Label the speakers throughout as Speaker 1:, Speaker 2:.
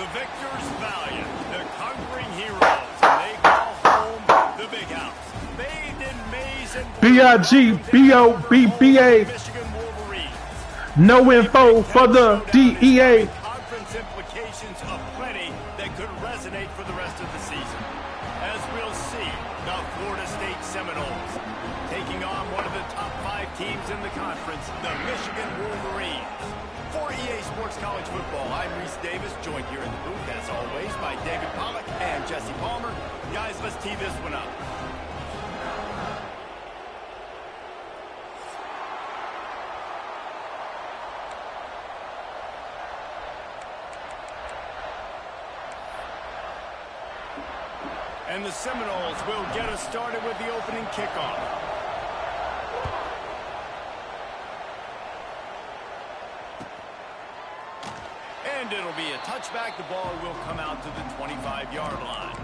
Speaker 1: The victors valiant, the conquering heroes, and they call home the big house. Bathed in maize and
Speaker 2: BIGBOBBA.
Speaker 1: Michigan Wolverines.
Speaker 2: No info for the DEA.
Speaker 1: Conference implications of plenty that could resonate for the rest of the season. As we'll see, the Florida State Seminoles taking on one of the top 5 teams in the conference, the Michigan Wolverines. For EA Sports College Football, I'm Reese Davis, joined here in the booth, as always, by David Pollack and Jesse Palmer. Guys, let's tee this one up. And the Seminoles will get us started with the opening kickoff. And it'll be a touchback. The ball will come out to the 25-yard line.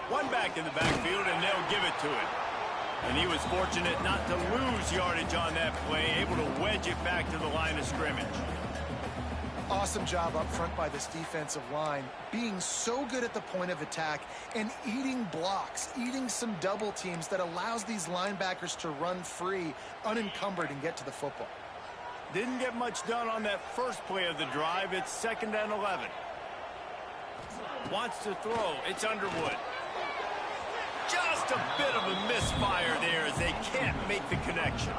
Speaker 1: One back in the backfield, and they'll give it to him. And he was fortunate not to lose yardage on that play, able to wedge it back to the line of scrimmage.
Speaker 3: Awesome job up front by this defensive line, being so good at the point of attack and eating blocks, eating some double teams that allows these linebackers to run free, unencumbered, and get to the football.
Speaker 1: Didn't get much done on that first play of the drive. It's 2nd and 11. Wants to throw. It's Underwood. Just a bit of a misfire there as they can't make the connection.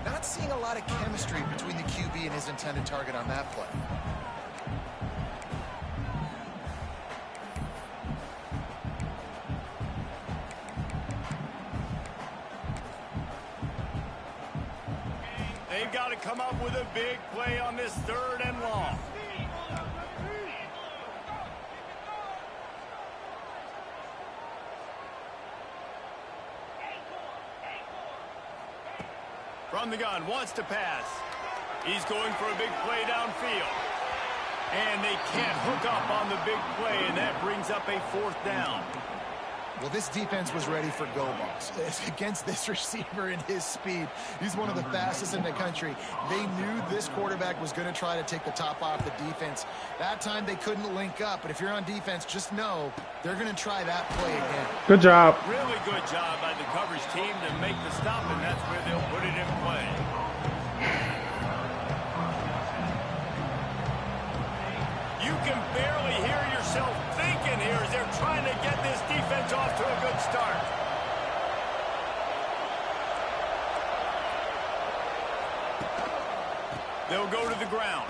Speaker 3: Not seeing a lot of chemistry between the QB and his intended target on that play.
Speaker 1: They've got to come up with a big play on this 3rd and long. From the gun, wants to pass. He's going for a big play downfield. And they can't hook up on the big play, and that brings up a 4th down.
Speaker 3: Well, this defense was ready for go balls. Against this receiver and his speed, he's one of the fastest in the country. They knew this quarterback was going to try to take the top off the defense. That time they couldn't link up, but if you're on defense, just know they're going to try that play again.
Speaker 2: Good job.
Speaker 1: Really good job by the coverage team to make the stop, and that's where they'll put it in play. You can barely hear yourself thinking here as they're trying to get this defense off to a good start. They'll go to the ground.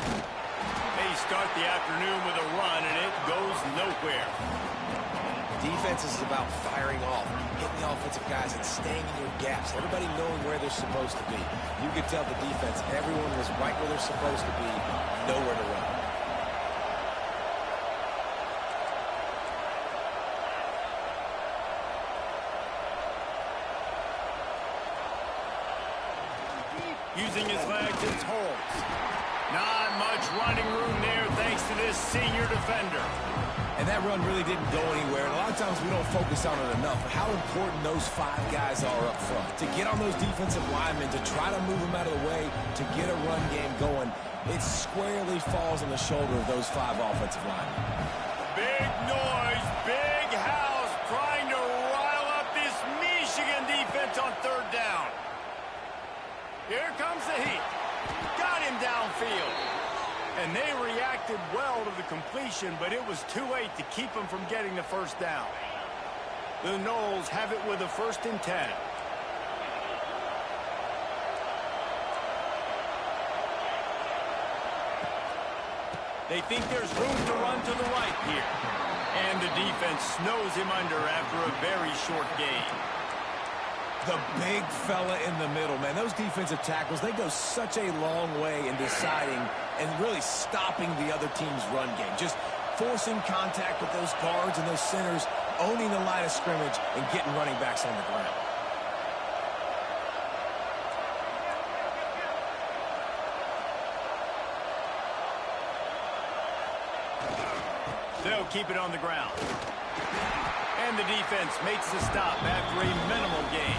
Speaker 1: They start the afternoon with a run, and it goes nowhere.
Speaker 4: Defense is about firing off, hitting the offensive guys, and staying in your gaps. Everybody knowing where they're supposed to be. You could tell the defense, everyone was right where they're supposed to be, nowhere to run.
Speaker 1: Using his legs, it's Holmes. Not much running room there thanks to this senior defender.
Speaker 4: And that run really didn't go anywhere. And a lot of times we don't focus on it enough. But how important those 5 guys are up front. To get on those defensive linemen, to try to move them out of the way, to get a run game going, it squarely falls on the shoulder of those 5 offensive linemen.
Speaker 1: Big noise, big house, trying to rile up this Michigan defense on 3rd down. Here comes the heat. Got him downfield. And they reacted well to the completion, but it was too late to keep him from getting the 1st down. The Noles have it with a 1st and 10. They think there's room to run to the right here. And the defense snows him under after a very short gain.
Speaker 4: The big fella in the middle, man. Those defensive tackles, they go such a long way in deciding and really stopping the other team's run game. Just forcing contact with those guards and those centers, owning the line of scrimmage, and getting running backs on the ground.
Speaker 1: They'll keep it on the ground. And the defense makes the stop after a minimal gain.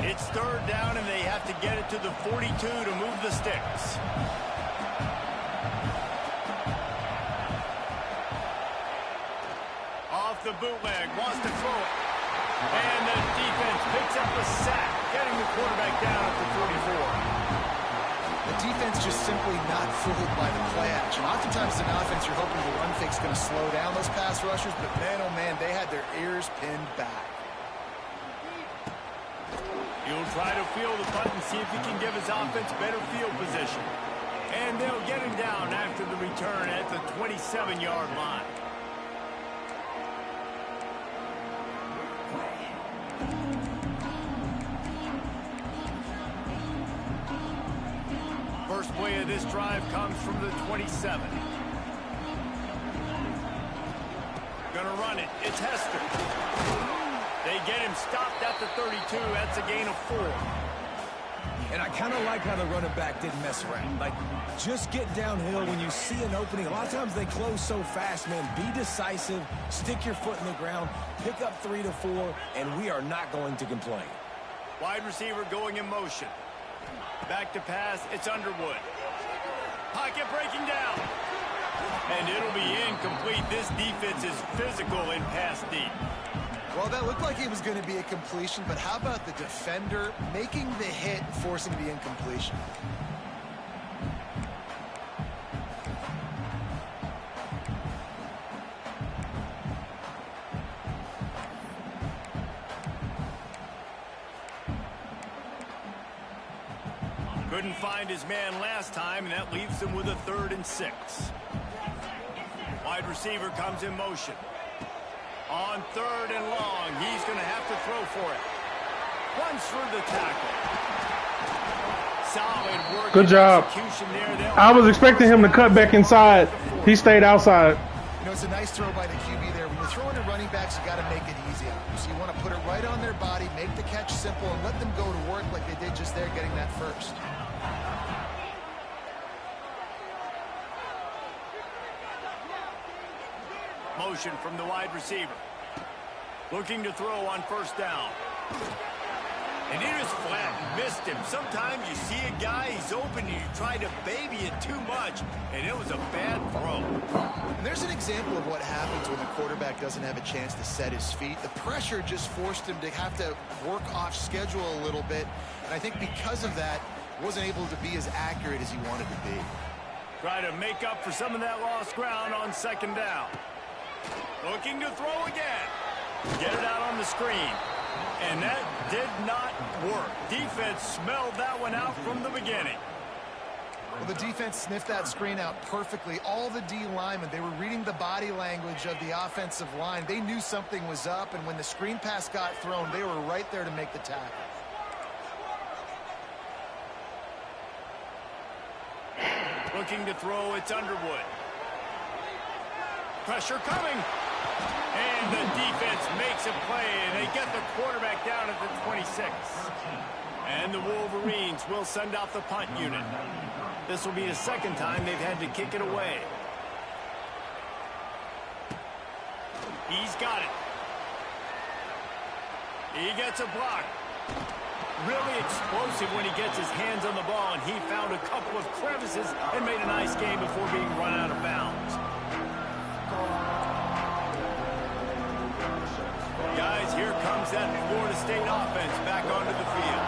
Speaker 1: It's third down, and they have to get it to the 42 to move the sticks. Off the bootleg, wants to throw it. And the defense picks up the sack, getting the quarterback down at the 44.
Speaker 3: The defense just simply not fooled by the play action. Oftentimes as an offense, you're hoping the run fake's going to slow down those pass rushers, but man, oh man, they had their ears pinned back.
Speaker 1: He'll try to feel the punt and see if he can give his offense better field position. And they'll get him down after the return at the 27-yard line. First play of this drive comes from the 27. Gonna run it. It's Hester. They get him stopped at the 32. That's a gain of 4.
Speaker 4: And I kind of like how the running back didn't mess around. Like, just get downhill when you see an opening. A lot of times they close so fast, man. Be decisive, stick your foot in the ground, pick up 3 to 4, and we are not going to complain.
Speaker 1: Wide receiver going in motion. Back to pass, it's Underwood. Pocket breaking down. And it'll be incomplete. This defense is physical in pass deep.
Speaker 3: Well, that looked like it was going to be a completion, but how about the defender making the hit and forcing the incompletion?
Speaker 1: Couldn't find his man last time, and that leaves him with a 3rd and 6. Wide receiver comes in motion. On 3rd and long, he's going to have to throw for it. Runs through the tackle. Solid work.
Speaker 2: Good job.
Speaker 1: There.
Speaker 2: I was expecting him to cut back inside. He stayed outside.
Speaker 3: You know, it's a nice throw by the QB there. When you're throwing to running backs, you got to make it easy on them. So you want to put it right on their body, make the catch simple, and let them go to work like they did just there, getting that first.
Speaker 1: Motion from the wide receiver. Looking to throw on 1st down. And he just flat missed him. Sometimes you see a guy, he's open, and you try to baby it too much, and it was a bad throw.
Speaker 3: And there's an example of what happens when the quarterback doesn't have a chance to set his feet. The pressure just forced him to have to work off schedule a little bit, and I think because of that, wasn't able to be as accurate as he wanted to be.
Speaker 1: Try to make up for some of that lost ground on 2nd down. Looking to throw again. Get it out on the screen. And that did not work. Defense smelled that one out from the beginning.
Speaker 3: Well, the defense sniffed that screen out perfectly. All the D linemen, they were reading the body language of the offensive line. They knew something was up, and when the screen pass got thrown, they were right there to make the tackle.
Speaker 1: Looking to throw, it's Underwood. Pressure coming. And the defense makes a play, and they get the quarterback down at the 26. And the Wolverines will send out the punt unit. This will be the 2nd time they've had to kick it away. He's got it. He gets a block. Really explosive when he gets his hands on the ball, and he found a couple of crevices and made a nice game before being run out of bounds. Guys, here comes that Florida State offense back onto the field.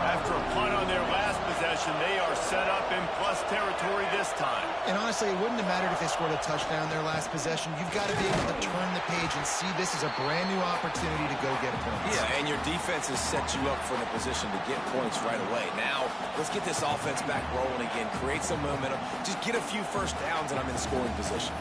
Speaker 1: After a punt on their last possession, they are set up in plus territory this time.
Speaker 3: And honestly, it wouldn't have mattered if they scored a touchdown their last possession. You've got to be able to turn the page and see this as a brand new opportunity to go get points.
Speaker 4: Yeah, and your defense has set you up for the position to get points right away. Now, let's get this offense back rolling again, create some momentum, just get a few 1st downs, and I'm in scoring position.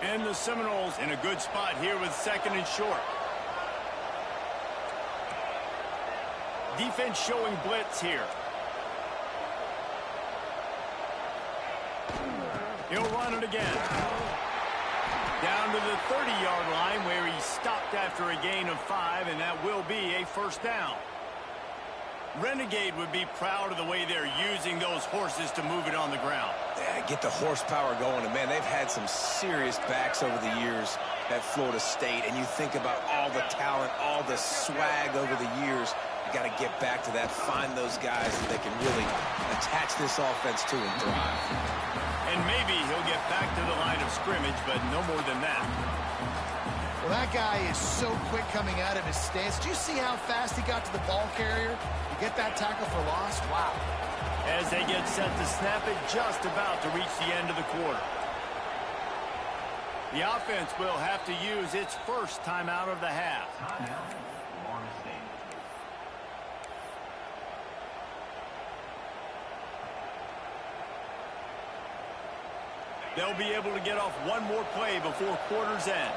Speaker 1: And the Seminoles in a good spot here with 2nd and short. Defense showing blitz here. He'll run it again. Down to the 30-yard line where he stopped after a gain of 5, and that will be a first down. Renegade would be proud of the way they're using those horses to move it on the ground.
Speaker 4: Yeah, get the horsepower going. And, man, they've had some serious backs over the years at Florida State. And you think about all the talent, all the swag over the years. You got to get back to that, find those guys that they can really attach this offense to and thrive.
Speaker 1: And maybe he'll get back to the line of scrimmage, but no more than that.
Speaker 3: Well, that guy is so quick coming out of his stance. Do you see how fast he got to the ball carrier? To get that tackle for loss? Wow.
Speaker 1: As they get set to snap it, just about to reach the end of the quarter. The offense will have to use its first timeout of the half. They'll be able to get off one more play before quarter's end.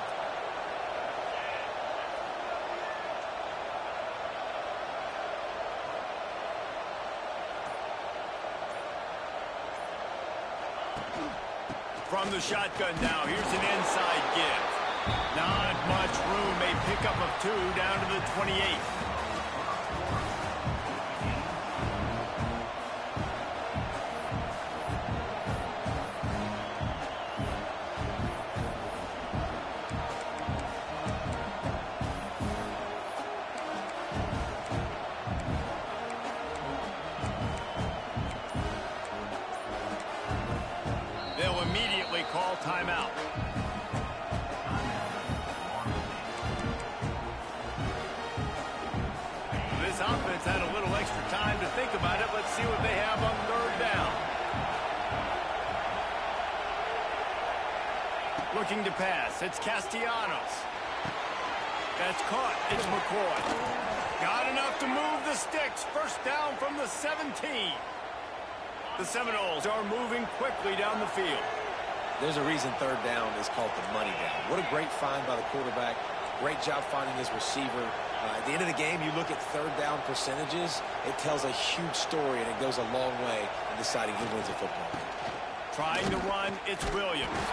Speaker 1: From the shotgun now, here's an inside give. Not much room, a pickup of 2 down to the 28. They'll immediately call timeout. This offense had a little extra time to think about it. Let's see what they have on third down. Looking to pass. It's Castellanos. That's caught. It's McCoy. Got enough to move the sticks. First down from the 17. The Seminoles are moving quickly down the field.
Speaker 4: There's a reason third down is called the money down. What a great find by the quarterback. Great job finding his receiver. At the end of the game, you look at third down percentages. It tells a huge story, and it goes a long way in deciding who wins a football game.
Speaker 1: Trying to run, it's Williams.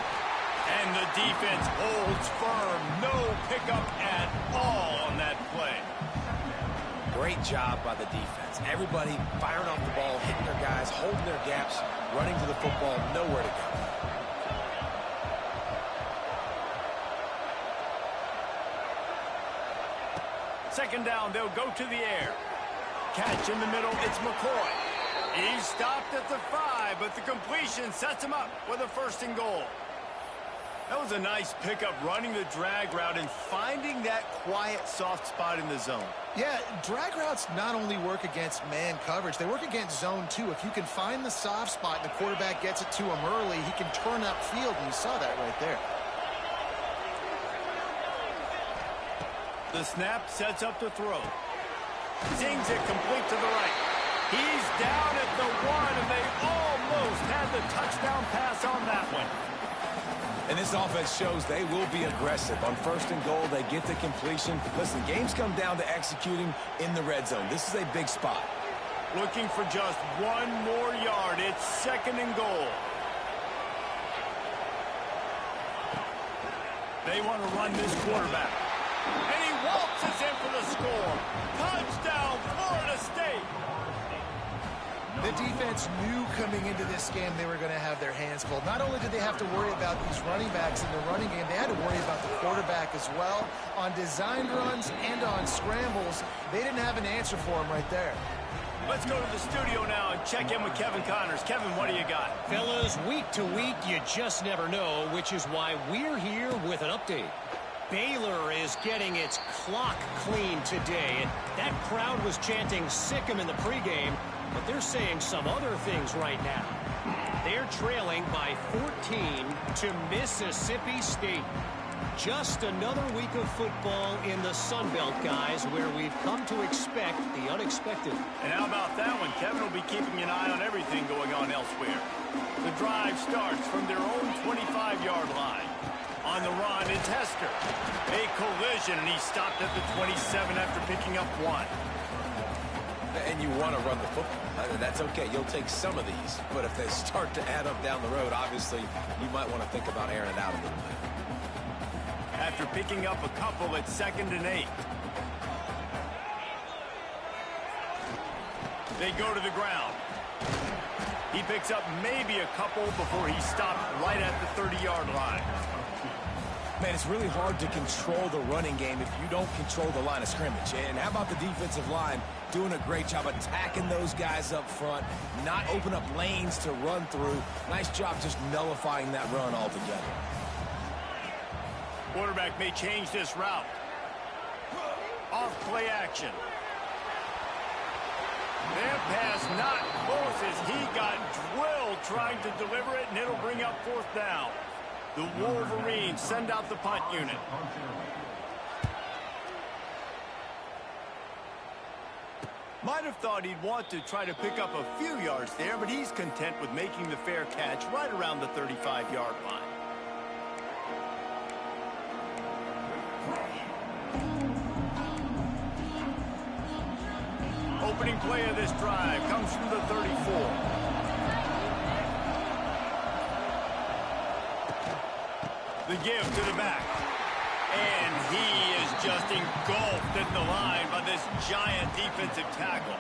Speaker 1: And the defense holds firm. No pickup at all on that play.
Speaker 4: Great job by the defense. Everybody firing off the ball, hitting their guys, holding their gaps, running to the football, nowhere to go.
Speaker 1: Second down, they'll go to the air. Catch in the middle, it's McCoy. He stopped at the 5, but the completion sets him up with a first and goal. That was a nice pickup, running the drag route and finding that quiet, soft spot in the zone.
Speaker 3: Yeah, drag routes not only work against man coverage, they work against zone too. If you can find the soft spot and the quarterback gets it to him early, he can turn upfield, and you saw that right there.
Speaker 1: The snap sets up the throw. Zings it complete to the right. He's down at the 1, and they almost had the touchdown pass on that one.
Speaker 4: And this offense shows they will be aggressive. On first and goal, they get the completion. Listen, games come down to executing in the red zone. This is a big spot.
Speaker 1: Looking for just 1 more yard. It's second and goal. They want to run this quarterback. And he waltzes in for the score. Touchdown, Florida State.
Speaker 3: The defense knew coming into this game they were going to have their hands full. Not only did they have to worry about these running backs in the running game, they had to worry about the quarterback as well. On designed runs and on scrambles, they didn't have an answer for him right there.
Speaker 1: Let's go to the studio now and check in with Kevin Connors. Kevin, what do you got?
Speaker 5: Fellas, week to week, you just never know, which is why we're here with an update. Baylor is getting its clock clean today, and that crowd was chanting "sick 'em" in the pregame, but they're saying some other things right now. They're trailing by 14 to Mississippi State. Just another week of football in the Sun Belt, guys, where we've come to expect the unexpected.
Speaker 1: And how about that one? Kevin will be keeping an eye on everything going on elsewhere. The drive starts from their own 25-yard line. On the run, it's Hester. A collision, and he stopped at the 27 after picking up 1.
Speaker 4: And you want to run the football. That's okay. You'll take some of these. But if they start to add up down the road, obviously, you might want to think about airing it out a little bit.
Speaker 1: After picking up a couple, it's 2nd and 8. They go to the ground. He picks up maybe a couple before he stopped right at the 30-yard line.
Speaker 4: Man, it's really hard to control the running game if you don't control the line of scrimmage. And how about the defensive line doing a great job attacking those guys up front, not open up lanes to run through. Nice job just nullifying that run altogether.
Speaker 1: Quarterback may change this route. Off play action. Their pass not close as he got drilled trying to deliver it, and it'll bring up 4th down. The Wolverines send out the punt unit. Might have thought he'd want to try to pick up a few yards there, but he's content with making the fair catch right around the 35-yard line. Opening play of this drive comes from the 34. The give to the back. And he is just engulfed at the line by this giant defensive tackle.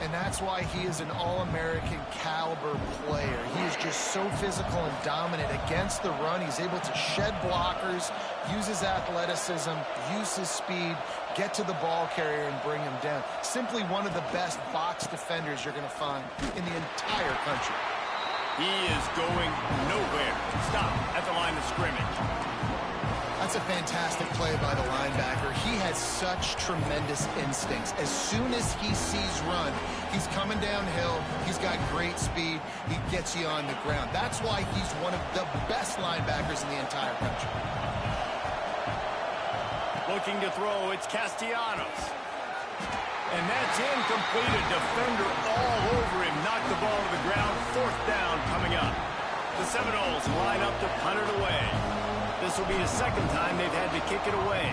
Speaker 3: And that's why he is an All-American caliber player. He is just so physical and dominant against the run. He's able to shed blockers, use his athleticism, use his speed, get to the ball carrier and bring him down. Simply one of the best box defenders you're going to find in the entire country.
Speaker 1: He is going nowhere. Stop at the line of scrimmage.
Speaker 3: That's a fantastic play by the linebacker. He has such tremendous instincts. As soon as he sees run, he's coming downhill. He's got great speed. He gets you on the ground. That's why he's one of the best linebackers in the entire country.
Speaker 1: Looking to throw, it's Castellanos. And that's incomplete. A defender all over him. Knocked the ball to the ground. 4th down coming up. The Seminoles line up to punt it away. This will be the 2nd time they've had to kick it away.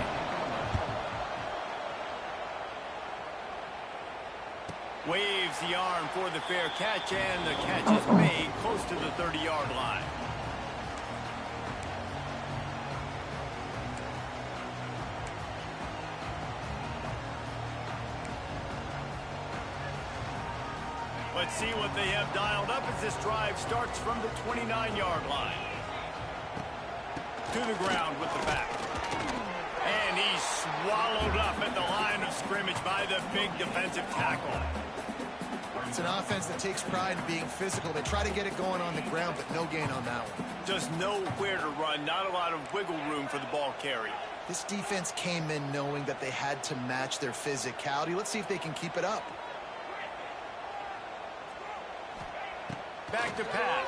Speaker 1: Waves the arm for the fair catch, and the catch is made close to the 30-yard line. Let's see what they have dialed up as this drive starts from the 29-yard line. To the ground with the back. And he's swallowed up at the line of scrimmage by the big defensive tackle.
Speaker 3: It's an offense that takes pride in being physical. They try to get it going on the ground, but no gain on that one.
Speaker 1: Just nowhere to run. Not a lot of wiggle room for the ball carrier.
Speaker 3: This defense came in knowing that they had to match their physicality. Let's see if they can keep it up.
Speaker 1: Back to pass.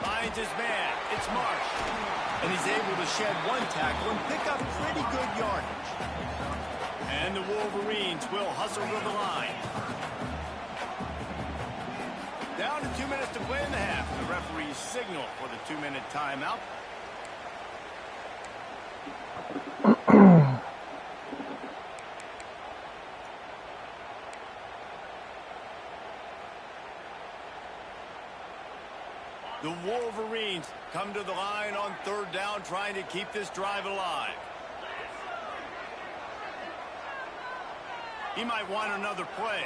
Speaker 1: Finds his man. It's Marsh. And he's able to shed one tackle and pick up pretty good yardage. And the Wolverines will hustle to the line. Down to 2 minutes to play in the half. The referee's signal for the 2-minute timeout. The Wolverines come to the line on 3rd down, trying to keep this drive alive. He might want another play.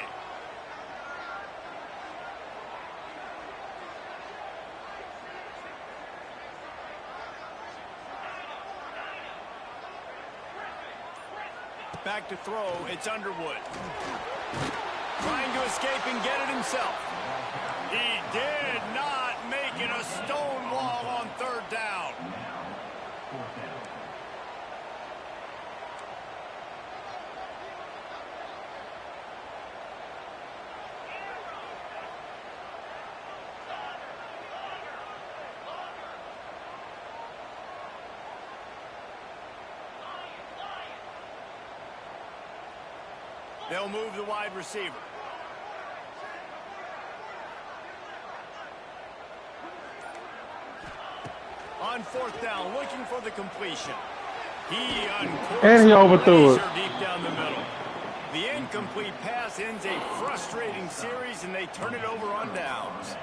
Speaker 1: Back to throw, it's Underwood. Trying to escape and get it himself. He did not make it a stone wall on 3rd down. They'll move the wide receiver. On 4th down, looking for the completion.
Speaker 2: And he overthrew it.
Speaker 1: Deep down the middle. The incomplete pass ends a frustrating series, and they turn it over on downs.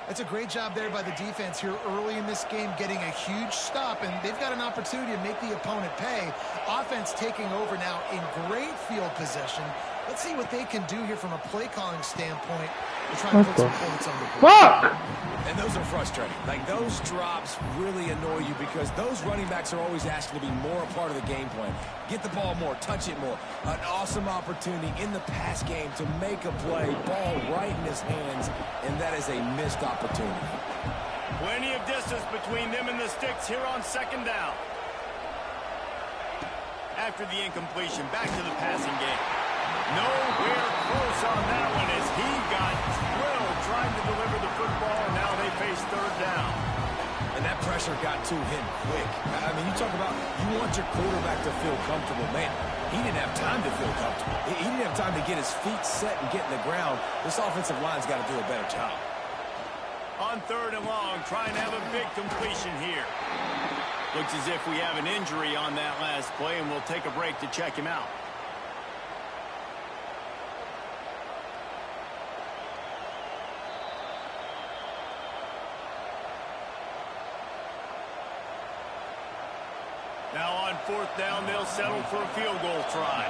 Speaker 3: That's a great job there by the defense here early in this game, getting a huge stop, and they've got an opportunity to make the opponent pay. Offense taking over now in great field possession. Let's see what they can do here from a play calling standpoint. They're trying to put some points on the board.
Speaker 2: Fuck!
Speaker 4: And those are frustrating. Like, those drops really annoy you because those running backs are always asking to be more a part of the game plan. Get the ball more, touch it more. An awesome opportunity in the pass game to make a play, ball right in his hands, and that is a missed opportunity.
Speaker 1: Plenty of distance between them and the sticks here on second down. After the incompletion, back to the passing game. Nowhere close on that one as he got drilled trying to deliver the football, and now they face third down.
Speaker 4: And that pressure got to him quick. I mean, you talk about you want your quarterback to feel comfortable. Man, he didn't have time to feel comfortable. He didn't have time to get his feet set and get in the ground. This offensive line's got to do a better job.
Speaker 1: On third and long, trying to have a big completion here. Looks as if we have an injury on that last play, and we'll take a break to check him out. Now on fourth down, they'll settle for a field goal try.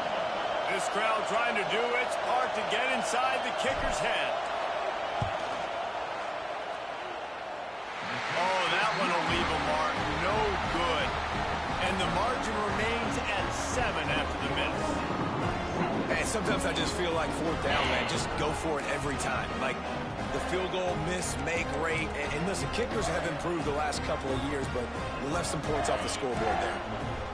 Speaker 1: This crowd trying to do its part to get inside the kicker's head. Oh, that one will leave a mark. No good. And the margin remains at 7 after the miss.
Speaker 4: And sometimes I just feel like fourth down, man, just go for it every time. Like the field goal miss, make rate. And listen, kickers have improved the last couple of years, but we left some points off the scoreboard there.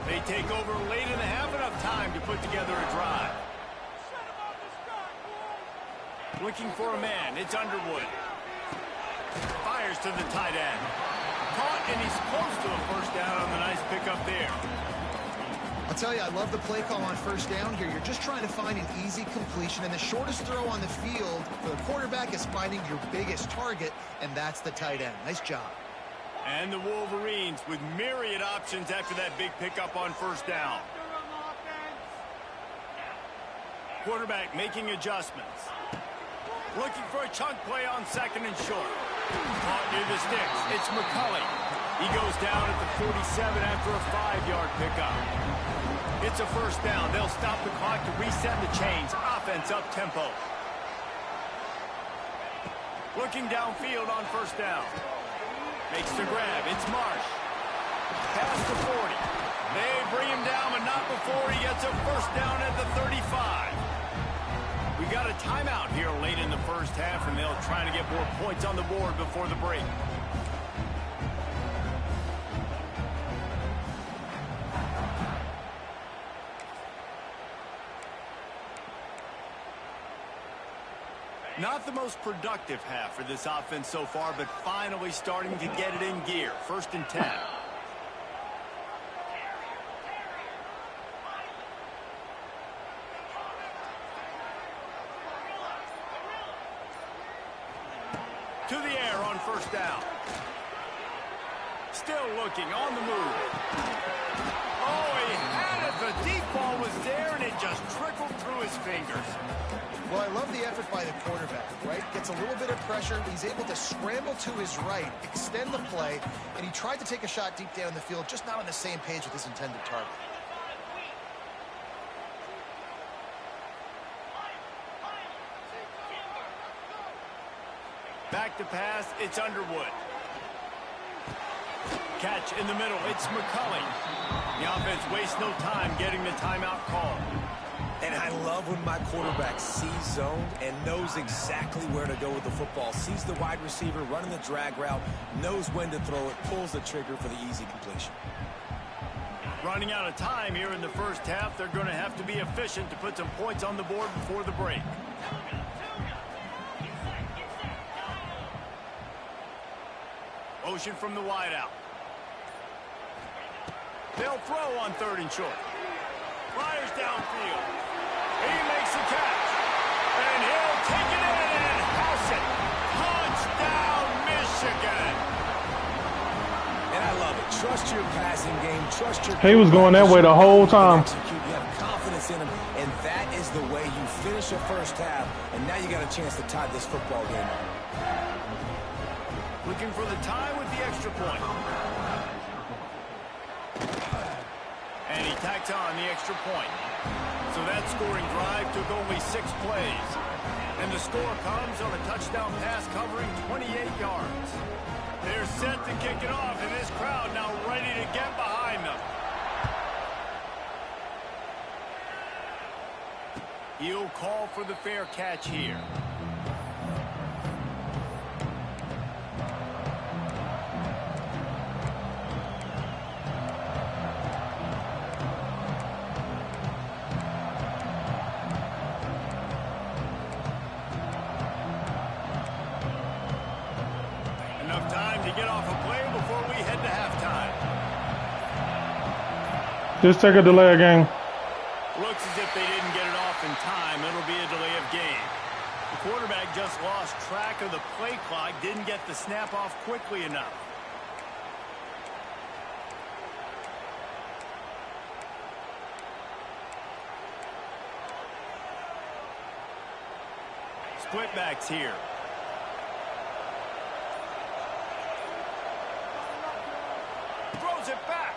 Speaker 1: They take over late in the half, enough time to put together a drive. Looking for a man. It's Underwood. Fires to the tight end. Caught, and he's close to a first down on the nice pickup there.
Speaker 3: I'll tell you, I love the play call on first down here. You're just trying to find an easy completion, and the shortest throw on the field for the quarterback is finding your biggest target, and that's the tight end. Nice job.
Speaker 1: And the Wolverines with myriad options after that big pickup on first down. Quarterback making adjustments. Looking for a chunk play on second and short. Caught near the sticks. It's McCulley. He goes down at the 47 after a 5-yard pickup. It's a first down. They'll stop the clock to reset the chains. Offense up tempo. Looking downfield on first down. Makes the grab. It's Marsh. Past the 40. They bring him down, but not before he gets a first down at the 35. We got a timeout here late in the first half, and they'll try to get more points on the board before the break. Not the most productive half for this offense so far, but finally starting to get it in gear. First and 10. To the air on first down. Still looking on the move. Oh, he had it. The deep ball was there, and it just trickled through his fingers.
Speaker 3: Well, I love the effort by the quarterback, right? Gets a little bit of pressure. He's able to scramble to his right, extend the play, and he tried to take a shot deep down the field, just not on the same page with his intended target.
Speaker 1: Back to pass, it's Underwood. Catch in the middle, it's McCulley. The offense wastes no time getting the timeout call.
Speaker 4: And I love when my quarterback sees zone and knows exactly where to go with the football. Sees the wide receiver running the drag route, knows when to throw it, pulls the trigger for the easy completion.
Speaker 1: Running out of time here in the first half. They're going to have to be efficient to put some points on the board before the break. Motion from the wideout. They'll throw on third and short. Fires downfield. He makes the catch. And he'll take it in and house it. Touchdown, Michigan.
Speaker 4: And I love it. trust your passing game, trust your...
Speaker 2: He was going that way the whole time.
Speaker 4: You have confidence in him, and that is the way you finish a first half, and now you got a chance to tie this football game up.
Speaker 1: Looking for the tie with the extra point. And he tacked on the extra point. So that scoring drive took only 6 plays. And the score comes on a touchdown pass covering 28 yards. They're set to kick it off, and this crowd now ready to get behind them. He'll call for the fair catch here. Enough time to get off a play before we head to halftime.
Speaker 2: Just take a delay of game.
Speaker 1: Looks as if they didn't get it off in time. It'll be a delay of game. The quarterback just lost track of the play clock, didn't get the snap off quickly enough. Split backs here. Throws it back.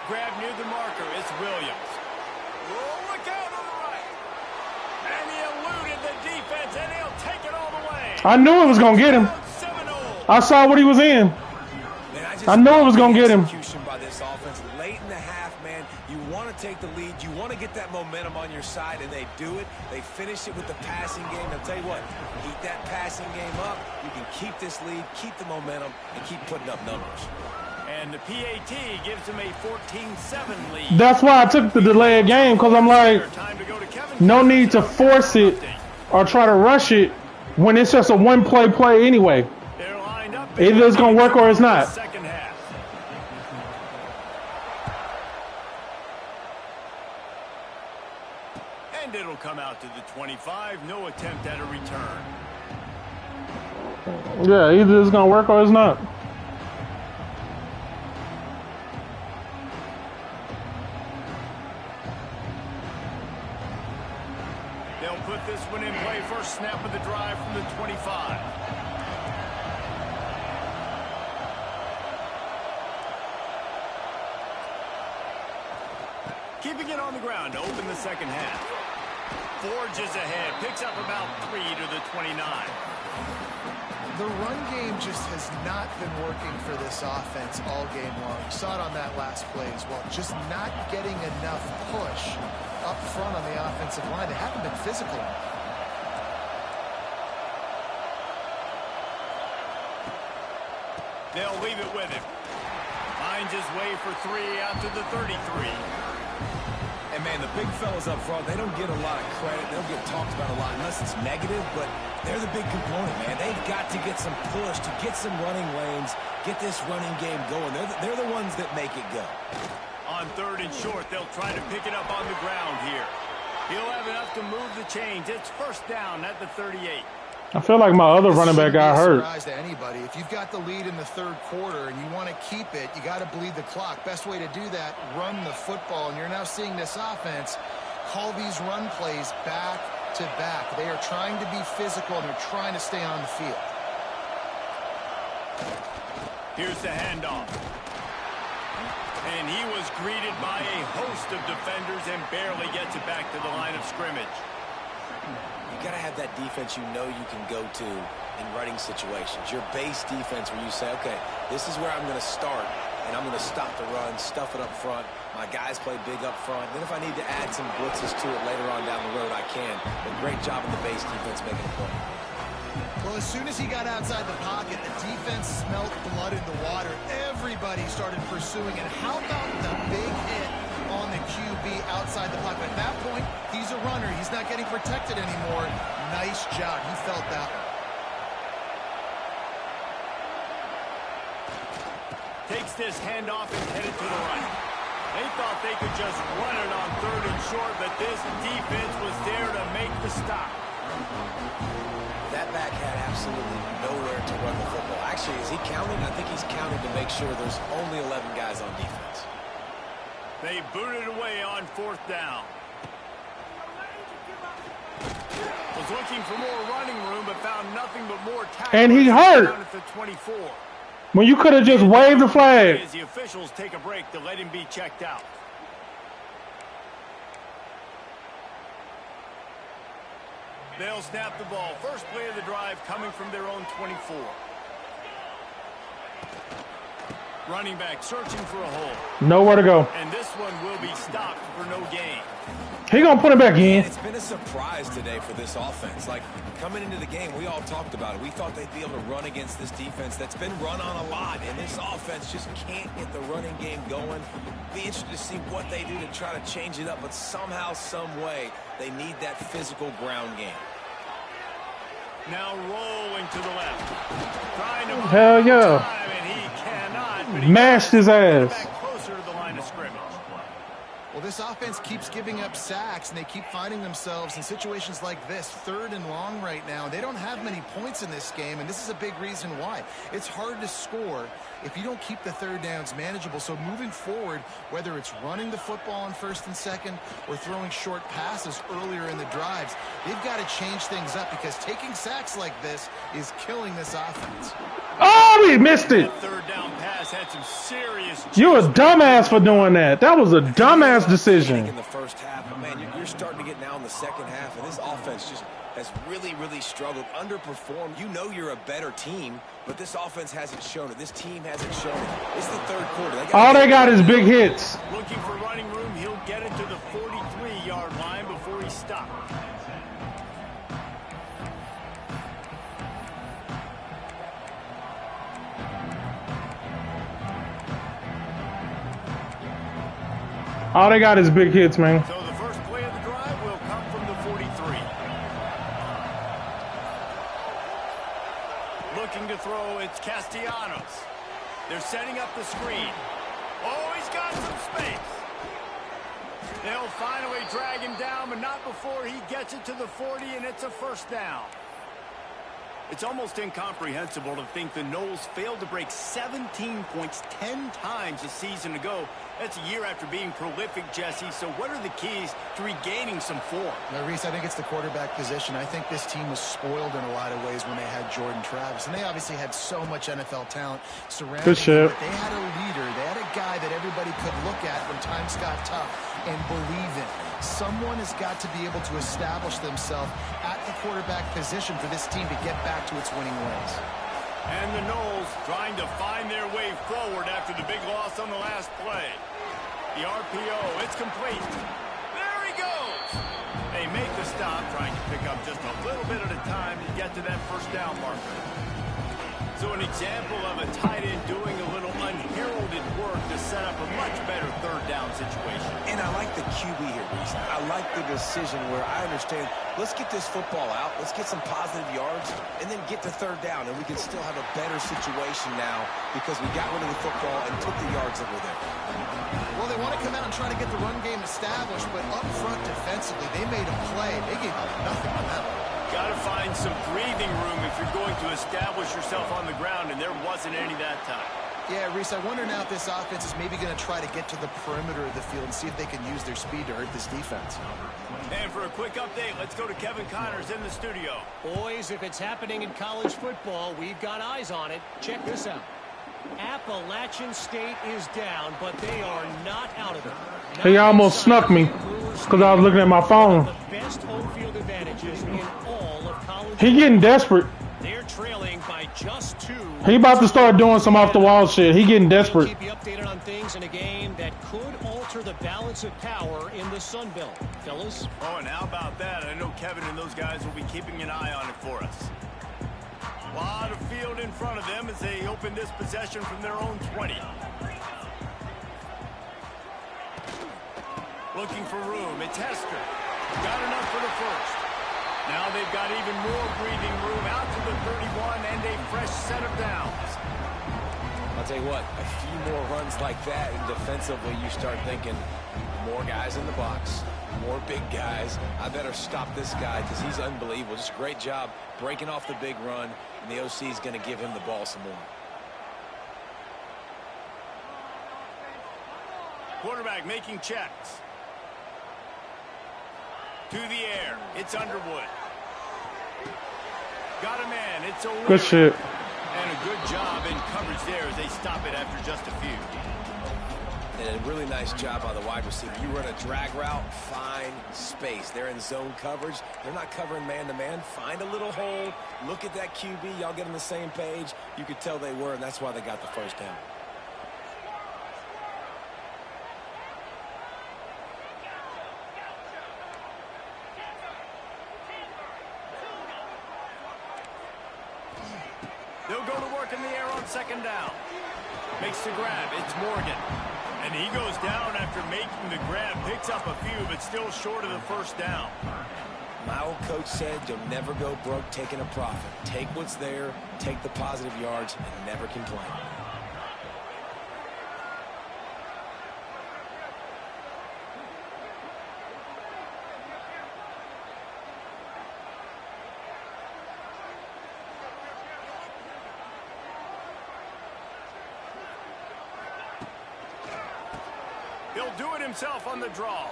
Speaker 1: Grab near the marker. It's Williams. Oh, look out on the right. And he eluded the defense, and he'll take it all the way.
Speaker 2: I knew it was going to get him. I saw what he was in. I know it was going to get him.
Speaker 4: Execution by this offense late in the half, man. You want to take the lead. You want to get that momentum on your side, and they do it. They finish it with the passing game. I'll tell you what, keep that passing game up. You can keep this lead, keep the momentum, and keep putting up numbers.
Speaker 1: And the PAT gives him a 14-7 lead.
Speaker 2: That's why I took the delay of game, because I'm like, no need to force it or try to rush it when it's just a one-play play anyway.
Speaker 1: They're lined up.
Speaker 2: Either it's going to work or it's not.
Speaker 1: Second half. And it'll come out to the 25. No attempt at a return.
Speaker 2: Yeah, either it's going to work or it's not.
Speaker 1: They'll put this one in play. First snap of the drive from the 25. Keeping it on the ground to open the second half. Forges ahead. Picks up about 3 to the 29.
Speaker 3: The run game just has not been working for this offense all game long. You saw it on that last play as well. Just not getting enough push up front on the offensive line. They haven't been physical.
Speaker 1: They'll leave it with him. Finds his way for 3 out to the 33.
Speaker 4: And, man, the big fellas up front, they don't get a lot of credit. They don't get talked about a lot unless it's negative, but they're the big component, man. They've got to get some push, to get some running lanes, get this running game going. They're the ones that make it go.
Speaker 1: On 3rd and short, they'll try to pick it up on the ground here. He'll have enough to move the chains. It's first down at the 38.
Speaker 2: I feel like my other running back got hurt.
Speaker 3: Surprise to anybody. If you've got the lead in the 3rd quarter and you want to keep it, you got to bleed the clock. Best way to do that, run the football. And you're now seeing this offense call these run plays back to back. They are trying to be physical, and they're trying to stay on the field.
Speaker 1: Here's the handoff. And he was greeted by a host of defenders and barely gets it back to the line of scrimmage.
Speaker 4: You got to have that defense you know you can go to in running situations. Your base defense where you say, okay, this is where I'm going to start, and I'm going to stop the run, stuff it up front. My guys play big up front. Then if I need to add some blitzes to it later on down the road, I can. But great job in the base defense making a play.
Speaker 3: Well, as soon as he got outside the pocket, the defense smelled blood in the water. Everybody started pursuing it. How about the big hit on the QB outside the pocket? At that point, he's a runner. He's not getting protected anymore. Nice job. He felt that one.
Speaker 1: Takes this handoff and headed to the right. They thought they could just run it on 3rd and short, but this defense was there to make the stop.
Speaker 4: That back had absolutely nowhere to run the football. Actually, is he counting? I think he's counting to make sure there's only 11 guys on defense.
Speaker 1: They booted away on 4th down. Was looking for more running room, but found nothing but more tackles.
Speaker 2: And he hurt.
Speaker 1: At the 24.
Speaker 2: When you could have just waved the flag.
Speaker 1: As the officials take a break to let him be checked out. They'll snap the ball. First play of the drive coming from their own 24. Running back searching for a hole.
Speaker 2: Nowhere to go.
Speaker 1: And this one will be stopped for no gain.
Speaker 2: He gonna put it back in.
Speaker 4: It's been a surprise today for this offense. Like, coming into the game, we all talked about it. We thought they'd be able to run against this defense that's been run on a lot, and this offense just can't get the running game going. Be interested to see what they do to try to change it up, but somehow, some way, they need that physical ground game.
Speaker 1: Now rolling to the left. Trying to
Speaker 2: Hell yeah.
Speaker 1: time, and he cannot, but he
Speaker 2: Mashed his ass.
Speaker 1: back closer to the line of scrimmage.
Speaker 3: Well, this offense keeps giving up sacks, and they keep finding themselves in situations like this, 3rd and long right now. They don't have many points in this game, and this is a big reason why. It's hard to score if you don't keep the 3rd downs manageable. So moving forward, whether it's running the football on 1st and 2nd or throwing short passes earlier in the drives, they've got to change things up because taking sacks like this is killing this offense.
Speaker 2: Oh, he missed it.
Speaker 1: That 3rd down pass had some serious.
Speaker 2: You a dumbass for doing that. That was a dumbass decision.
Speaker 4: In the first half, but man, you're starting to get now in the second half, and this offense just has really, really struggled, underperformed. You know you're a better team, but this offense hasn't shown it. This team hasn't shown it. It's the 3rd quarter.
Speaker 2: All they got is big hits.
Speaker 1: Looking for running room. He'll get it to the 43-yard line before he stopped.
Speaker 2: All they got is big hits, man.
Speaker 1: So the first play of the drive will come from the 43. Looking to throw, it's Castellanos. They're setting up the screen. Oh, he's got some space. They'll finally drag him down, but not before he gets it to the 40, and it's a 1st down. It's almost incomprehensible to think the Noles failed to break 17 points 10 times a season ago. That's a year after being prolific, Jesse. So what are the keys to regaining some form?
Speaker 3: Now, Reese, I think it's the quarterback position. I think this team was spoiled in a lot of ways when they had Jordan Travis. And they obviously had so much NFL talent surrounding them. But they had a leader. They had a guy that everybody could look at when times got tough and believe in. Someone has got to be able to establish themselves at the quarterback position for this team to get back to its winning ways.
Speaker 1: And the Noles trying to find their way forward after the big loss on the last play. The RPO, it's complete. There he goes. They make the stop, trying to pick up just a little bit at a time to get to that 1st down marker. So an example of a tight end doing a little unheralded work to set up a much better 3rd down situation.
Speaker 4: And I like the QB here, Reese. I like the decision where I understand, let's get this football out, let's get some positive yards, and then get to 3rd down, and we can still have a better situation now because we got rid of the football and took the yards that were there.
Speaker 3: Well, they want to come out and try to get the run game established, but up front defensively, they made a play. They gave up nothing on that one.
Speaker 1: Got to find some breathing room if you're going to establish yourself on the ground, and there wasn't any that time.
Speaker 3: Yeah, Reese, I wonder now if this offense is maybe going to try to get to the perimeter of the field and see if they can use their speed to hurt this defense.
Speaker 1: And for a quick update, let's go to Kevin Connors in the studio.
Speaker 5: Boys, if it's happening in college football, we've got eyes on it. Check this out. Appalachian State is down, but they are not out of it.
Speaker 2: He almost snuck me because I was looking at my phone.
Speaker 5: The best home field advantages in all of college.
Speaker 2: He getting desperate.
Speaker 5: They're trailing by just 2.
Speaker 2: He about to start doing some off the wall shit. He getting desperate.
Speaker 5: Keep you updated on things in a game that could alter the balance of power in the Sun Belt, fellas.
Speaker 1: Oh, and how about that? I know Kevin and those guys will be keeping an eye on it for us. A lot of field in front of them as they open this possession from their own 20. Looking for room. It's Hester. Got enough for the 1st. Now they've got even more breathing room out to the 31 and a fresh set of downs.
Speaker 4: I'll tell you what, a few more runs like that, and defensively you start thinking, More guys in the box, more big guys. I better stop this guy because he's unbelievable. Just a great job breaking off the big run, and the OC is going to give him the ball some more.
Speaker 1: Quarterback making checks. To the air. It's Underwood. Got a man. It's a
Speaker 2: Good shit.
Speaker 1: And a good job in coverage there as they stop it after just a few.
Speaker 4: And a really nice job by the wide receiver. You run a drag route, find space. They're in zone coverage. They're not covering man-to-man. Find a little hole. Look at that QB. Y'all get on the same page. You could tell they were, and that's why they got the first down.
Speaker 1: They'll go to work in the air on second down. Makes the grab. It's Morgan. And he goes down after making the grab. Picks up a few, but still short of the first down.
Speaker 4: My old coach said you'll never go broke taking a profit. Take what's there, take the positive yards, and never complain.
Speaker 1: He'll do it himself on the draw.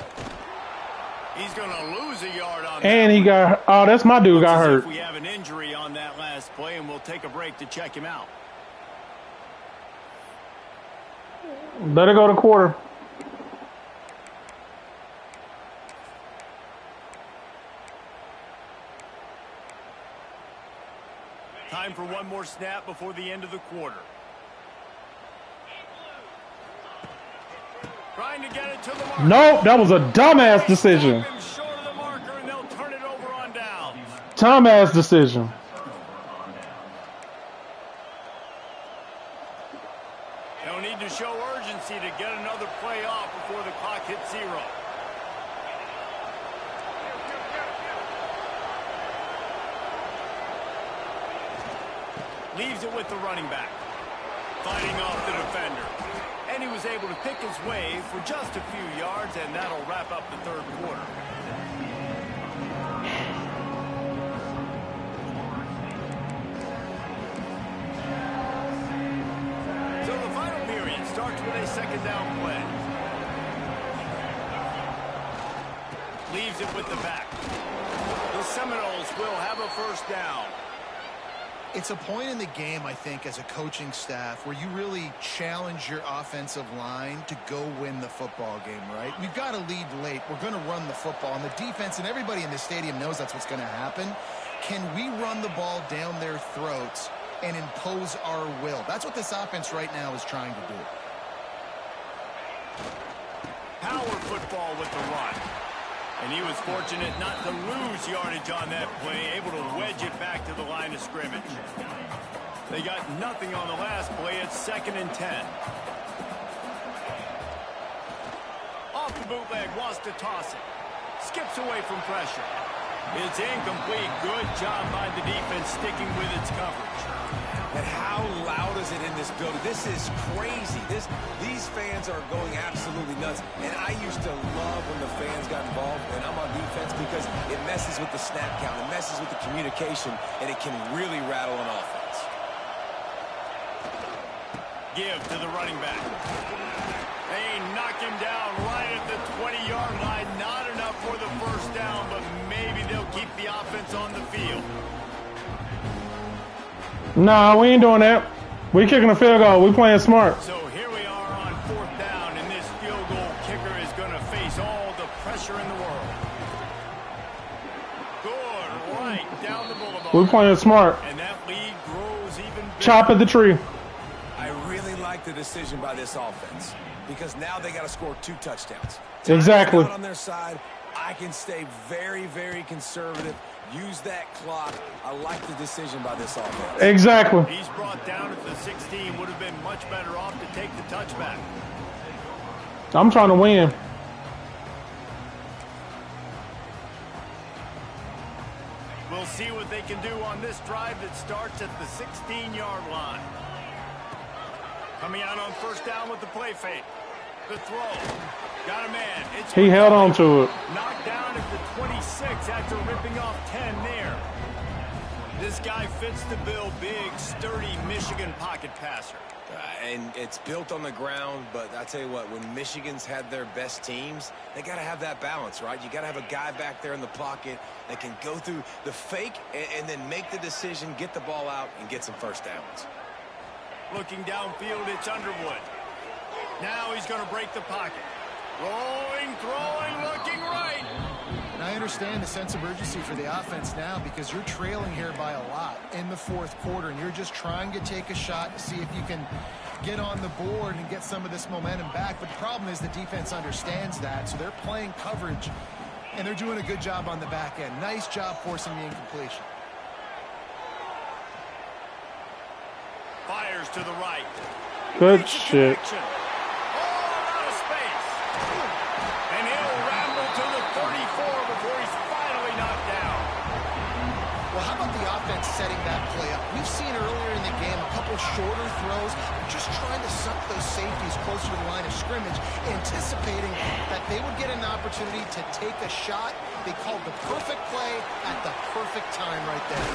Speaker 1: He's going to lose a yard on that.
Speaker 2: And he got, oh, that's my dude got hurt.
Speaker 1: We have an injury on that last play, and we'll take a break to check him out.
Speaker 2: Let it go to quarter.
Speaker 1: Time for one more snap before the end of the quarter. Trying to get it to the marker.
Speaker 2: Nope, that was a dumbass decision.
Speaker 1: Short of the marker, and they'll turn it over on down.
Speaker 2: Dumbass decision.
Speaker 1: They'll need to show urgency to get another play off before the clock hits 0. Leaves it with the running back. Fighting off the defender. And he was able to pick his way for just a few yards, and that'll wrap up the third quarter. So the final period starts with a second down play. Leaves it with the back. The Seminoles will have a first down.
Speaker 3: It's a point in the game, I think, as a coaching staff where you really challenge your offensive line to go win the football game, right? We've got to lead late. We're going to run the football. And the defense and everybody in the stadium knows that's what's going to happen. Can we run the ball down their throats and impose our will? That's what this offense right now is trying to do.
Speaker 1: Power football with the run. And he was fortunate not to lose yardage on that play, able to wedge it back to the line of scrimmage. They got nothing on the last play. It's 2nd and 10. Off the bootleg, wants to toss it. Skips away from pressure. It's incomplete. Good job by the defense sticking with its coverage.
Speaker 4: And how loud is it in this building? This is crazy. These fans are going absolutely nuts. And I used to love when the fans got involved, and I'm on defense, because it messes with the snap count. It messes with the communication, and it can really rattle an offense.
Speaker 1: Give to the running back. They knock him down right at the 20-yard line. Not enough for the first down, but maybe they'll keep the offense on the field.
Speaker 2: Nah, we ain't doing that. We kicking a field goal. We playing smart.
Speaker 1: So here we are on 4th down, and this field goal kicker is going to face all the pressure in the world. Good, right down the boulevard.
Speaker 2: We playing smart.
Speaker 1: And that lead grows even bigger.
Speaker 2: Chop at the tree.
Speaker 4: I really like the decision by this offense, because now they got to score 2 touchdowns.
Speaker 2: Exactly.
Speaker 4: Out on their side, I can stay very, very conservative. Use that clock. I like the decision by this offense.
Speaker 2: Exactly.
Speaker 1: He's brought down at the 16. Would have been much better off to take the touchback.
Speaker 2: I'm trying to win.
Speaker 1: We'll see what they can do on this drive that starts at the 16-yard line. Coming out on first down with the play fake. The throw. Got a man. It's
Speaker 2: He held on to it.
Speaker 1: knocked down at the 26 after ripping off 10 there. This guy fits the bill. Big, sturdy Michigan pocket passer.
Speaker 4: And it's built on the ground, but I tell you what, when Michigan's had their best teams, they got to have that balance, right? You got to have a guy back there in the pocket that can go through the fake and then make the decision, get the ball out, and get some first downs.
Speaker 1: Looking downfield, it's Underwood. Now he's going to break the pocket. Rolling, throwing, looking right.
Speaker 3: And I understand the sense of urgency for the offense now because you're trailing here by a lot in the fourth quarter, and you're just trying to take a shot to see if you can get on the board and get some of this momentum back. But the problem is the defense understands that, so they're playing coverage, and they're doing a good job on the back end. Nice job forcing the incompletion.
Speaker 1: Fires to the right.
Speaker 2: Good shit.
Speaker 3: Setting that play up. We've seen earlier in the game a couple shorter throws, just trying to suck those safeties closer to the line of scrimmage, anticipating that they would get an opportunity to take a shot. They called the perfect play at the perfect time right there.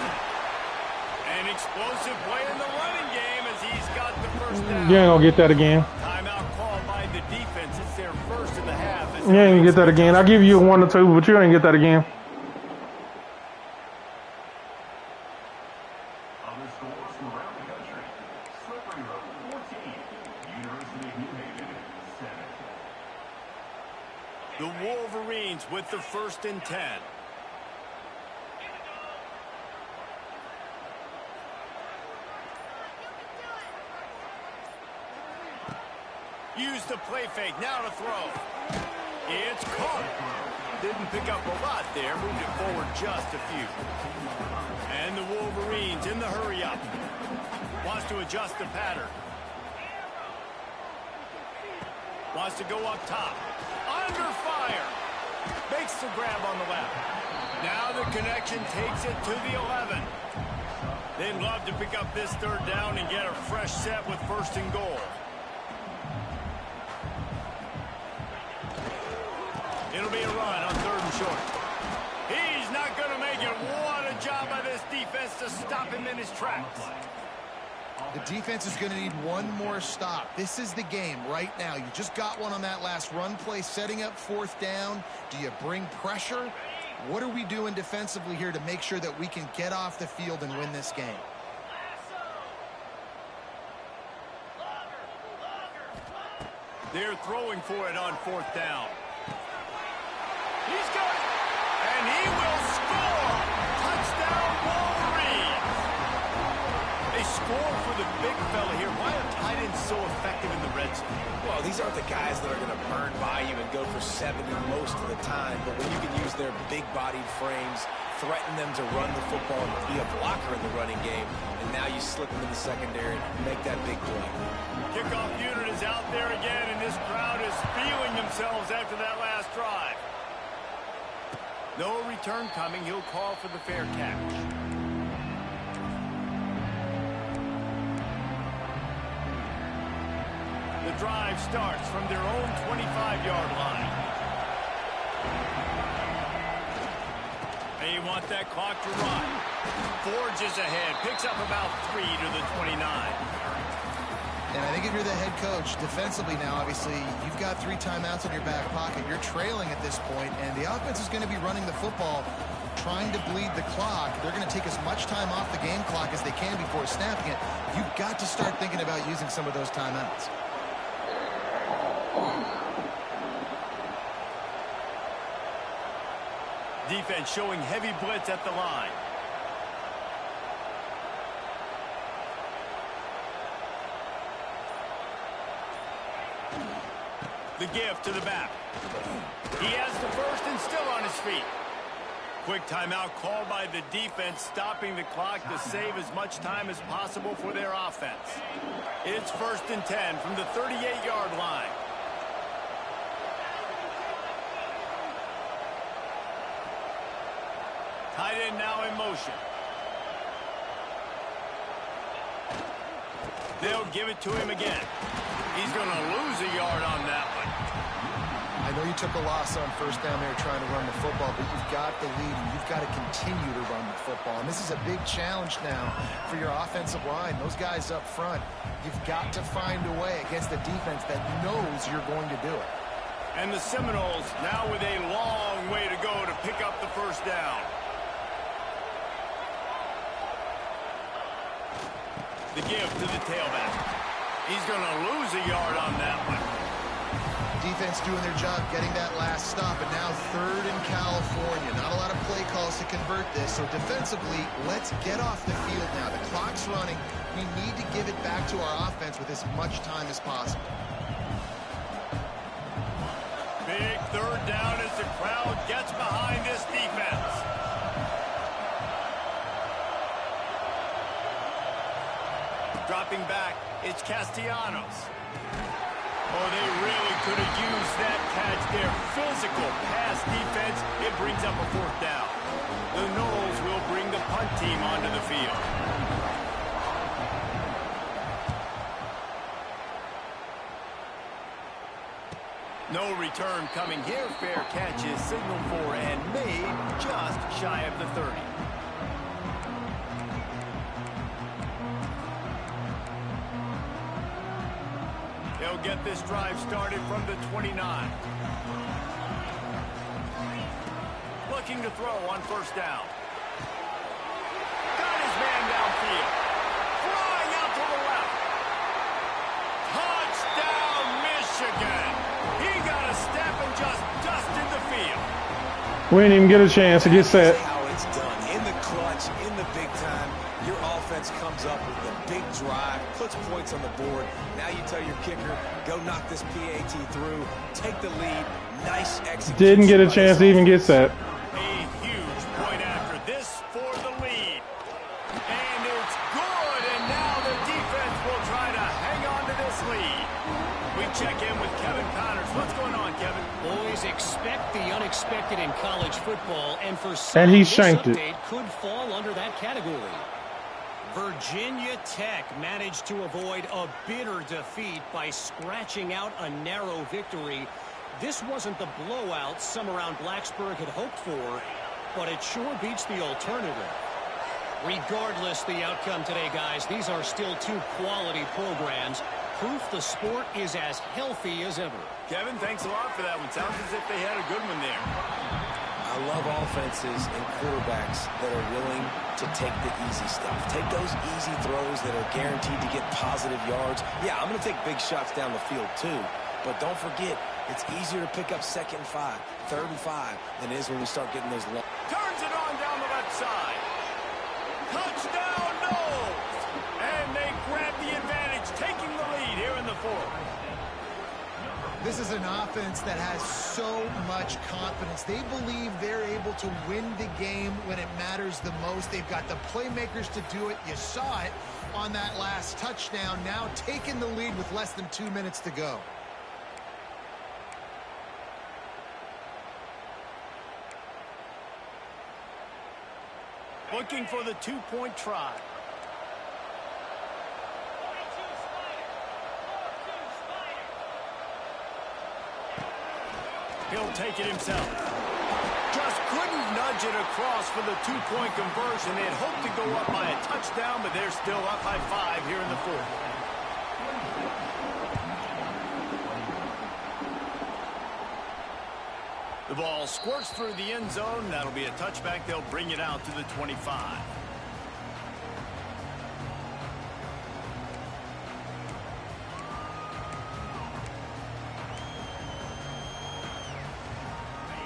Speaker 1: An explosive play in the running game as he's got the first down.
Speaker 2: You ain't gonna get that again.
Speaker 1: Timeout called by the defense. It's their first of the half.
Speaker 2: You ain't gonna get that again. I'll give you a 1 or 2, but you ain't get that again.
Speaker 1: The Wolverines with the 1st and 10. Use the play fake. Now to throw. It's caught. Didn't pick up a lot there. Moved it forward just a few. And the Wolverines in the hurry up. Wants to adjust the pattern. Wants to go up top. Under fire. Makes the grab on the left. Now the connection takes it to the 11. They'd love to pick up this 3rd down and get a fresh set with 1st and goal. It'll be a run on 3rd and short. He's not going to make it. What a job by this defense to stop him in his tracks.
Speaker 3: The defense is going to need one more stop. This is the game right now. You just got one on that last run play, setting up 4th down. Do you bring pressure? What are we doing defensively here to make sure that we can get off the field and win this game?
Speaker 1: They're throwing for it on 4th down. He's got it, and he will score. Touchdown, Wolverines. They score for the big fella here. Why are tight ends so effective in the red zone?
Speaker 4: Well, these aren't the guys that are going to burn by you and go for 70 most of the time, but when you can use their big-bodied frames, threaten them to run the football and be a blocker in the running game, and now you slip them in the secondary and make that big play.
Speaker 1: Kickoff unit is out there again, and this crowd is feeling themselves after that last drive. No return coming. He'll call for the fair catch. The drive starts from their own 25-yard line. They want that clock to run. Forges ahead. Picks up about 3 to the 29.
Speaker 3: And I think if you're the head coach, defensively now, obviously, you've got 3 timeouts in your back pocket. You're trailing at this point, and the offense is going to be running the football, trying to bleed the clock. They're going to take as much time off the game clock as they can before snapping it. You've got to start thinking about using some of those timeouts.
Speaker 1: Defense showing heavy blitz at the line. The give to the back. He has the first and still on his feet. Quick timeout called by the defense, stopping the clock to save as much time as possible for their offense. It's 1st and 10 from the 38-yard line. Tight end now in motion. They'll give it to him again. He's going to lose a yard on that one.
Speaker 3: I know you took a loss on first down there trying to run the football, but you've got the lead, and you've got to continue to run the football. And this is a big challenge now for your offensive line. Those guys up front, you've got to find a way against a defense that knows you're going to do it.
Speaker 1: And the Seminoles now with a long way to go to pick up the first down. The give to the tailback. He's going to lose a yard on that one.
Speaker 3: Defense doing their job getting that last stop, and now third in California. Not a lot of play calls to convert this, so defensively, let's get off the field now. The clock's running. We need to give it back to our offense with as much time as possible.
Speaker 1: Big third down as the crowd gets behind this defense. Dropping back, it's Castellanos. Oh, they really could have used that catch there. Physical pass defense. It brings up a fourth down. The Noles will bring the punt team onto the field. No return coming here. Fair catch is signaled for and made just shy of the 30. They'll get this drive started from the 29. Looking to throw on first down. Got his man downfield. Flying out to the left. Touchdown, Michigan. He got a step and just dusted the field.
Speaker 2: We didn't even get a chance to get set.
Speaker 4: That's how it's done. In the clutch, in the big time, your offense comes up with a big drive, puts points on the board. Now you tell your kicker, go knock this PAT through, take the lead. Nice execution.
Speaker 2: Didn't get a chance to even get set.
Speaker 1: A huge point after this for the lead. And it's good, and now the defense will try to hang on to this lead. We check in with Kevin Connors. What's going on, Kevin?
Speaker 5: Boys, expect the unexpected in college football, and for some,
Speaker 2: And he
Speaker 5: this
Speaker 2: shanked it.
Speaker 5: update could fall under that category. Virginia Tech managed to avoid a bitter defeat by scratching out a narrow victory. This wasn't the blowout some around Blacksburg had hoped for, but it sure beats the alternative. Regardless the outcome today, guys, these are still two quality programs. Proof the sport is as healthy as ever.
Speaker 1: Kevin, thanks a lot for that one. Sounds as if they had a good one there.
Speaker 4: I love offenses and quarterbacks that are willing to take the easy stuff. Take those easy throws that are guaranteed to get positive yards. Yeah, I'm going to take big shots down the field too. But don't forget, it's easier to pick up 2nd and 5, 3rd and 5 than it is when we start getting those long.
Speaker 1: Turns it on down the left side. Touchdown, Noles! And they grab the advantage, taking the lead here in the fourth.
Speaker 3: This is an offense that has so much confidence. They believe they're able to win the game when it matters the most. They've got the playmakers to do it. You saw it on that last touchdown. Now taking the lead with less than 2 minutes to go.
Speaker 1: Looking for the two-point try. He'll take it himself. Just couldn't nudge it across for the two-point conversion. They had hoped to go up by a touchdown, but they're still up by 5 here in the fourth. The ball squirts through the end zone. That'll be a touchback. They'll bring it out to the 25.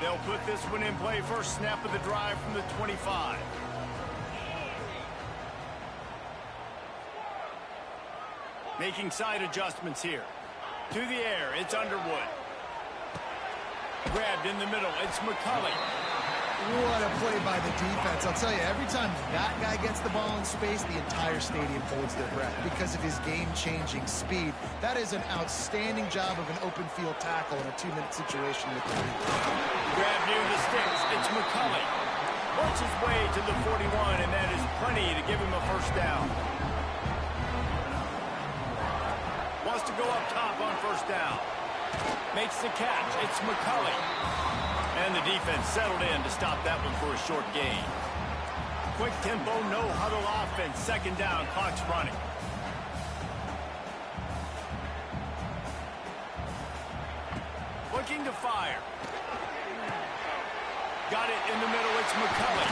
Speaker 1: They'll put this one in play. First snap of the drive from the 25. Making side adjustments here. To the air, it's Underwood. Grabbed in the middle, it's McCulley.
Speaker 3: What a play by the defense. I'll tell you, every time that guy gets the ball in space, the entire stadium holds their breath because of his game-changing speed. That is an outstanding job of an open field tackle in a 2-minute situation with the lead.
Speaker 1: Grab near the sticks, it's McCulley. Works his way to the 41, and that is plenty to give him a first down. wants to go up top on first down. Makes the catch. It's McCulley. And the defense settled in to stop that one for a short gain. Quick tempo, no huddle offense. Second down, clock's running. Looking to fire. Got it in the middle. It's McCulley.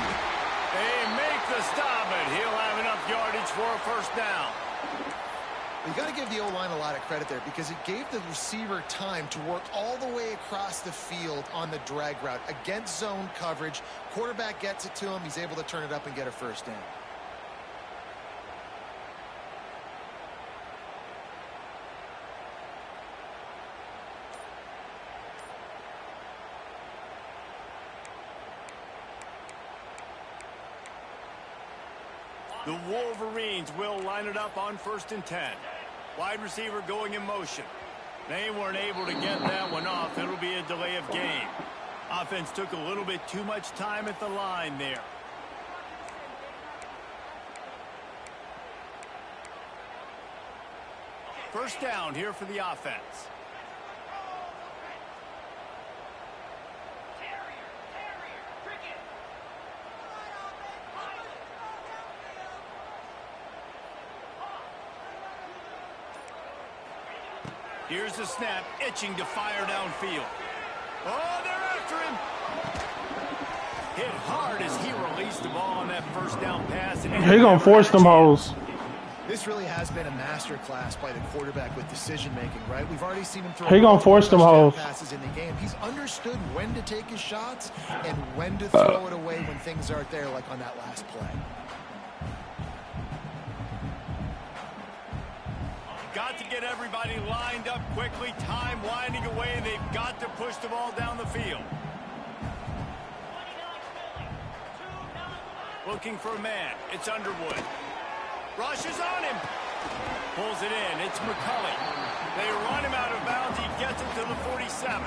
Speaker 1: They make the stop, but he'll have enough yardage for a first down.
Speaker 3: You got to give the O-line a lot of credit there because it gave the receiver time to work all the way across the field on the drag route against zone coverage. Quarterback gets it to him. He's able to turn it up and get a first down.
Speaker 1: The Wolverines will line it up on 1st and 10. Wide receiver going in motion. They weren't able to get that one off. It'll be a delay of game. Offense took a little bit too much time at the line there. First down here for the offense. Here's the snap, itching to fire downfield. Oh, they're after him. Hit hard as he released the ball on that first down pass.
Speaker 2: He gonna force them hoes.
Speaker 3: This really has been a master class by the quarterback with decision making, right? We've already seen him throw
Speaker 2: He gonna force them hoes.
Speaker 3: passes in the game. He's understood when to take his shots and when to throw it away when things aren't there, like on that last play.
Speaker 1: Got to get everybody lined up quickly. Time winding away, and they've got to push the ball down the field. Looking for a man. It's Underwood. Rushes on him. Pulls it in. It's McCulley. They run him out of bounds. He gets it to the 47.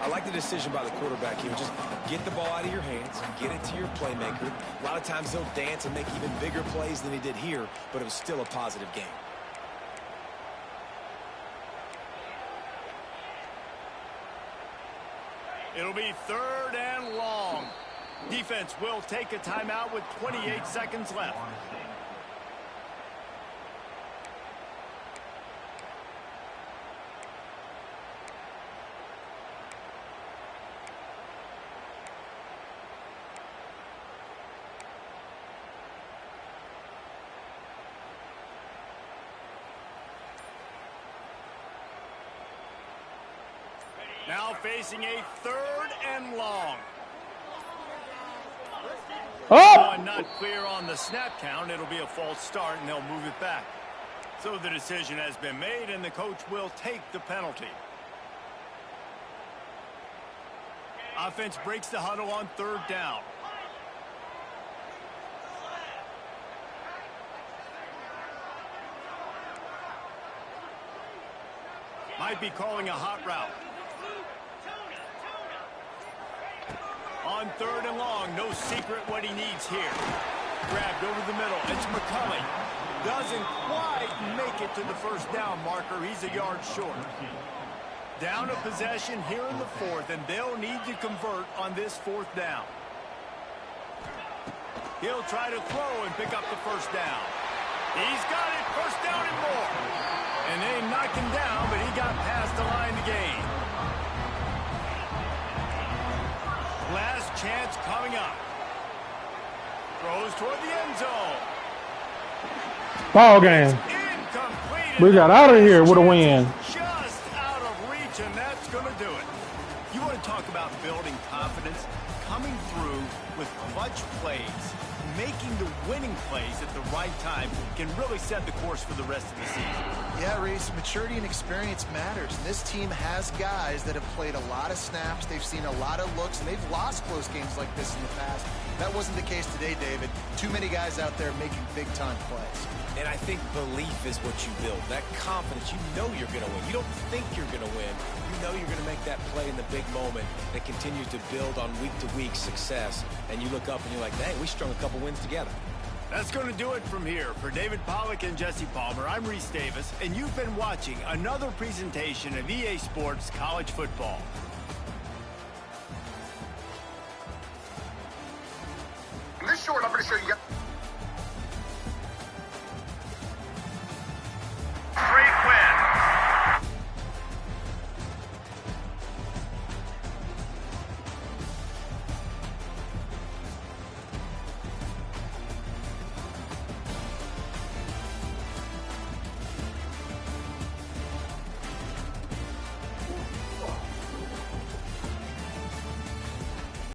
Speaker 4: I like the decision by the quarterback here. Just get the ball out of your hands, get it to your playmaker. A lot of times he'll dance and make even bigger plays than he did here, but it was still a positive game.
Speaker 1: It'll be 3rd and long. Defense will take a timeout with 28 seconds left. Now facing a 3rd and long.
Speaker 2: Oh!
Speaker 1: Not clear on the snap count. It'll be a false start, and they'll move it back. So the decision has been made, and the coach will take the penalty. Offense breaks the huddle on 3rd down. Might be calling a hot route. On 3rd and long, no secret what he needs here. Grabbed over the middle. It's McCulley. Doesn't quite make it to the first down marker. He's a yard short. Down a possession here in the 4th, and they'll need to convert on this 4th down. He'll try to throw and pick up the first down. He's got it. First down and more. And they knocked him down, but he got past the line to gain. Last chance coming up. Throws toward the end zone.
Speaker 2: Ball game.
Speaker 1: Incomplete.
Speaker 2: We got out of here with a win.
Speaker 1: Just out of reach, and that's going to do it. You want to talk about building confidence? Coming through with clutch plays, making the winning plays at the right time can really set the course for the rest of the season.
Speaker 3: Yeah, Reese, maturity and experience matters. This team has guys that have played a lot of snaps. They've seen a lot of looks, and they've lost close games like this in the past. That wasn't the case today, David. Too many guys out there making big-time plays.
Speaker 4: And I think belief is what you build. That confidence, you know you're going to win. You don't think you're going to win. You know you're going to make that play in the big moment that continues to build on week-to-week success. And you look up and you're like, dang, we strung a couple wins together.
Speaker 1: That's going to do it from here. For David Pollack and Jesse Palmer, I'm Reese Davis, and you've been watching another presentation of EA Sports College Football.
Speaker 6: In this short, I'm going to show you